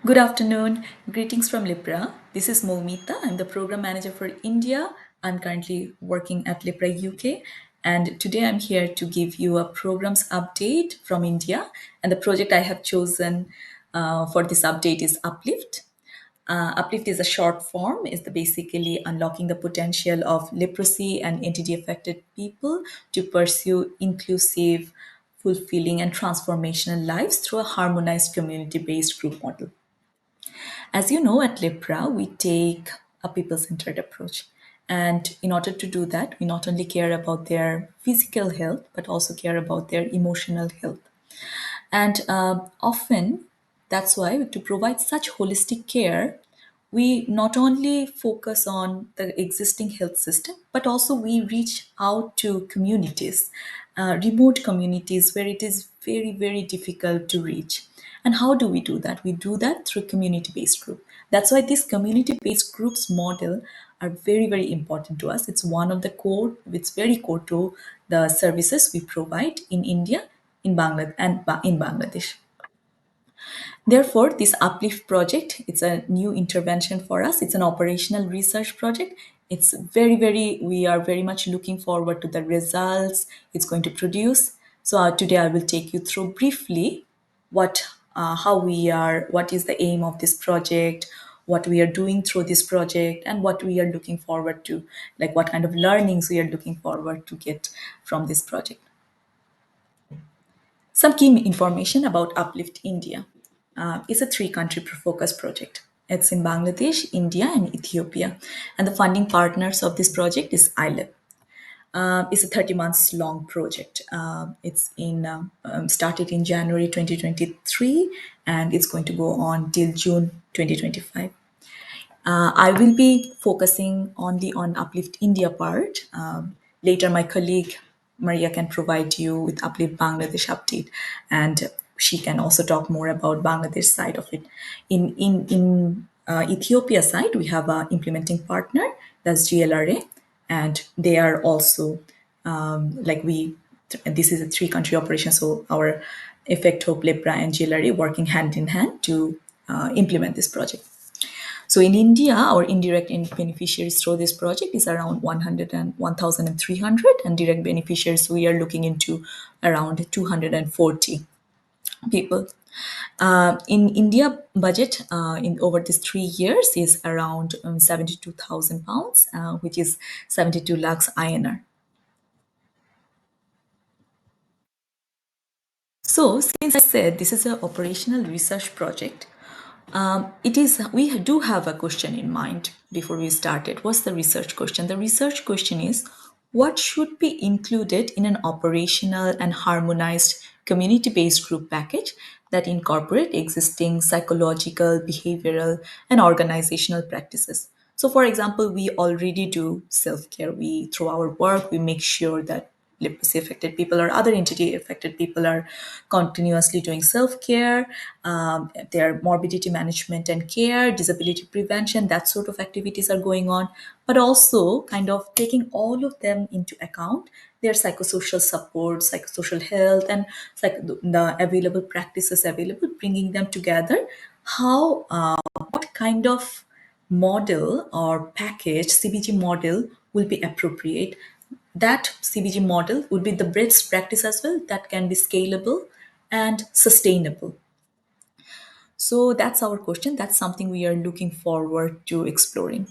Good afternoon. Greetings from Lepra. This is Mowmita. I'm the program manager for India. I'm currently working at Lepra UK. And today I'm here to give you a programs update from India. And the project I have chosen for this update is UPLIFT. UPLIFT is a short form, is the basically unlocking the potential of leprosy and entity affected people to pursue inclusive, fulfilling, and transformational lives through a harmonized community based group model. As you know, at Lepra, we take a people centered approach. And in order to do that, we not only care about their physical health, but also care about their emotional health. And often, that's why to provide such holistic care, we not only focus on the existing health system, but also we reach out to communities, remote communities where it is very, very difficult to reach. And how do we do that? We do that through community-based group. That's why this community-based groups model are very, very important to us. It's one of the core, it's very core to the services we provide in India, in Bangladesh, and in Bangladesh. Therefore, this Uplift project, it's a new intervention for us. It's an operational research project. It's very, we are very much looking forward to the results it's going to produce. So today I will take you through briefly how we are, what is the aim of this project, what we are doing through this project, and what we are looking forward to, like what kind of learnings we are looking forward to get from this project. Some key information about Uplift India. It's a three-country focus project. It's in Bangladesh, India, and Ethiopia. And the funding partners of this project is ILEP. It's a 30 months long project. It's started in January 2023 and it's going to go on till June 2025. I will be focusing only on Uplift India part. Later, my colleague Maria can provide you with Uplift Bangladesh update, and she can also talk more about Bangladesh side of it. In Ethiopia side, we have a implementing partner, that's GLRA, and they are also like we. This is a three-country operation, so our Effect Hope, Lepra, and GLRA working hand in hand to implement this project. So in India, our indirect beneficiaries through this project is around 100 and 1,300, and direct beneficiaries we are looking into around 240 people. In India, budget in over these 3 years is around 72,000 pounds, which is 72 lakhs INR. So, since I said this is an operational research project, it is we do have a question in mind before we started. What's the research question? The research question is what should be included in an operational and harmonized community-based group package that incorporate existing psychological, behavioral, and organizational practices. So, for example, we already do self-care. We through our work we make sure that leprosy affected people or other entity affected people are continuously doing self-care, their morbidity management and care, disability prevention, that sort of activities are going on, but also kind of taking all of them into account, their psychosocial support, psychosocial health, and the available practices available, bringing them together. What kind of model or package CBG model will be appropriate. That CBG model would be the best practice as well that can be scalable and sustainable. So that's our question. That's something we are looking forward to exploring.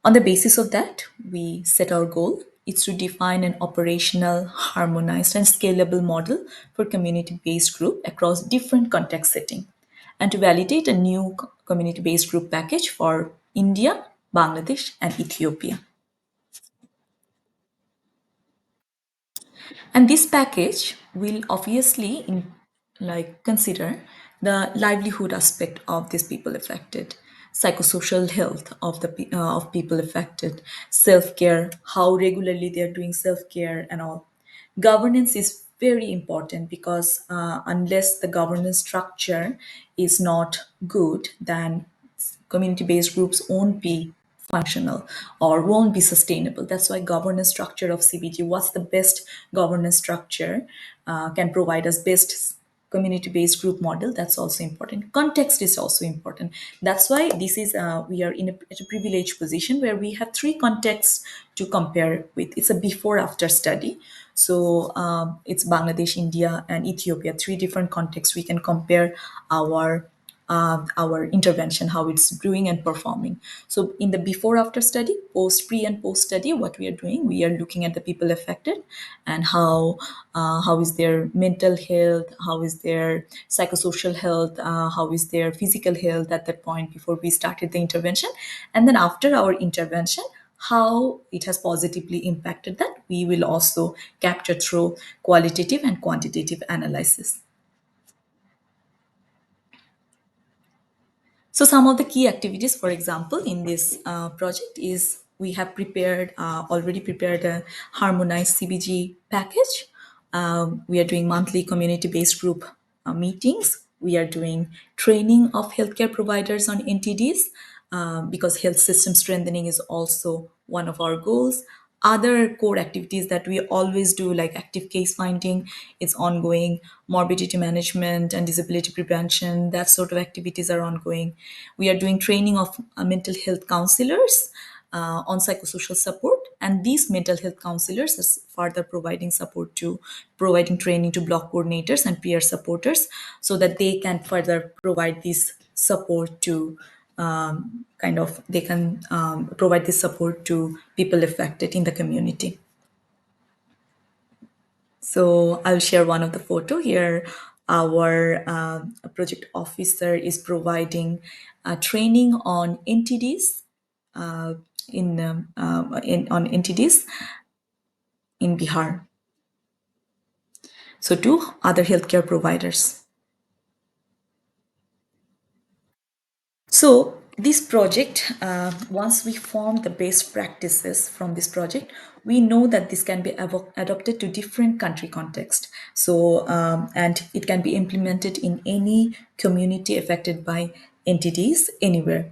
On the basis of that, we set our goal. It's to define an operational, harmonized, and scalable model for community-based group across different context setting, and to validate a new community-based group package for India, Bangladesh, and Ethiopia. And this package will obviously consider the livelihood aspect of these people affected, psychosocial health of of people affected, self-care, how regularly they are doing self-care and all. Governance is very important because unless the governance structure is not good, then community-based groups won't be functional or won't be sustainable. That's why governance structure of CBG, what's the best governance structure can provide us best community-based group model, that's also important. Context is also important. That's why this is we are in at a privileged position where we have three contexts to compare with. It's a before-after study. So it's Bangladesh, India, and Ethiopia. Three different contexts we can compare our intervention, how it's doing and performing. So in the before after study, pre and post study, what we are doing, we are looking at the people affected and how is their mental health, how is their psychosocial health, how is their physical health at that point before we started the intervention. And then after our intervention, how it has positively impacted that, we will also capture through qualitative and quantitative analysis. So some of the key activities, for example, in this project is we have already prepared a harmonized CBG package. We are doing monthly community-based group meetings. We are doing training of healthcare providers on NTDs because health system strengthening is also one of our goals. Other core activities that we always do, like active case finding, is ongoing. Morbidity management and disability prevention, that sort of activities are ongoing. We are doing training of mental health counselors on psychosocial support, and these mental health counselors is further providing training to block coordinators and peer supporters so that they can further provide this support to they can provide this support to people affected in the community. So I'll share one of the photo here. Our project officer is providing training on NTDs on NTDs in Bihar. So to other healthcare providers. So this project, once we form the best practices from this project, we know that this can be adopted to different country context. So and it can be implemented in any community affected by entities anywhere.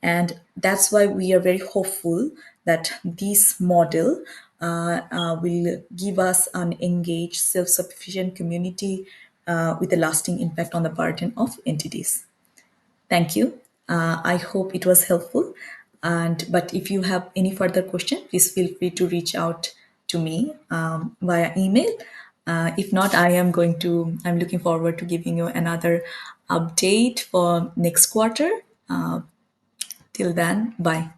And that's why we are very hopeful that this model will give us an engaged, self-sufficient community with a lasting impact on the burden of entities. Thank you. I hope it was helpful. And but if you have any further question, please feel free to reach out to me via email. If not, I'm looking forward to giving you another update for next quarter. Till then, bye.